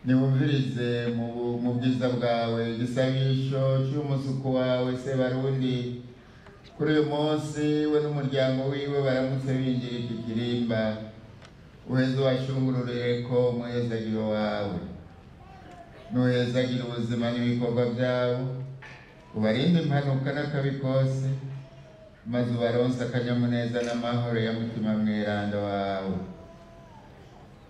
niwumvirize mu bwiza bwawe igisabisho cy'umusuku wawe se Barundi kuri uyu munsi we n'umuryango wiwe baramutse binjira iki kirimba uheze ubashungururire ko umuhezagiro wawe nuhezagira ubuzima n'ibikorwa byabo ubarinde impanuka n'akabi kose maze ubaronse akanyamuneza n'amahoro ya mutima mweranda wawe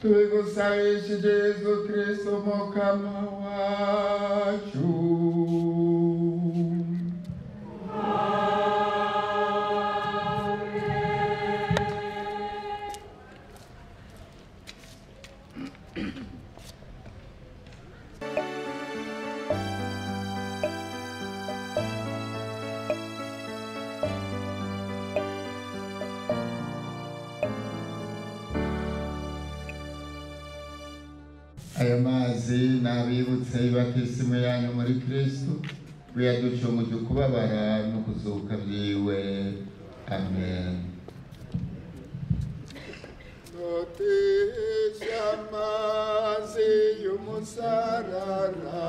tubigusabishije Yesu Kristo mukama wacu. Aya mazi nabibutse ibatisimu yanyu muri Kristo biyaducunguje kubabara no kuzuka byiwe. Amen. Notisha mazi y'umusarara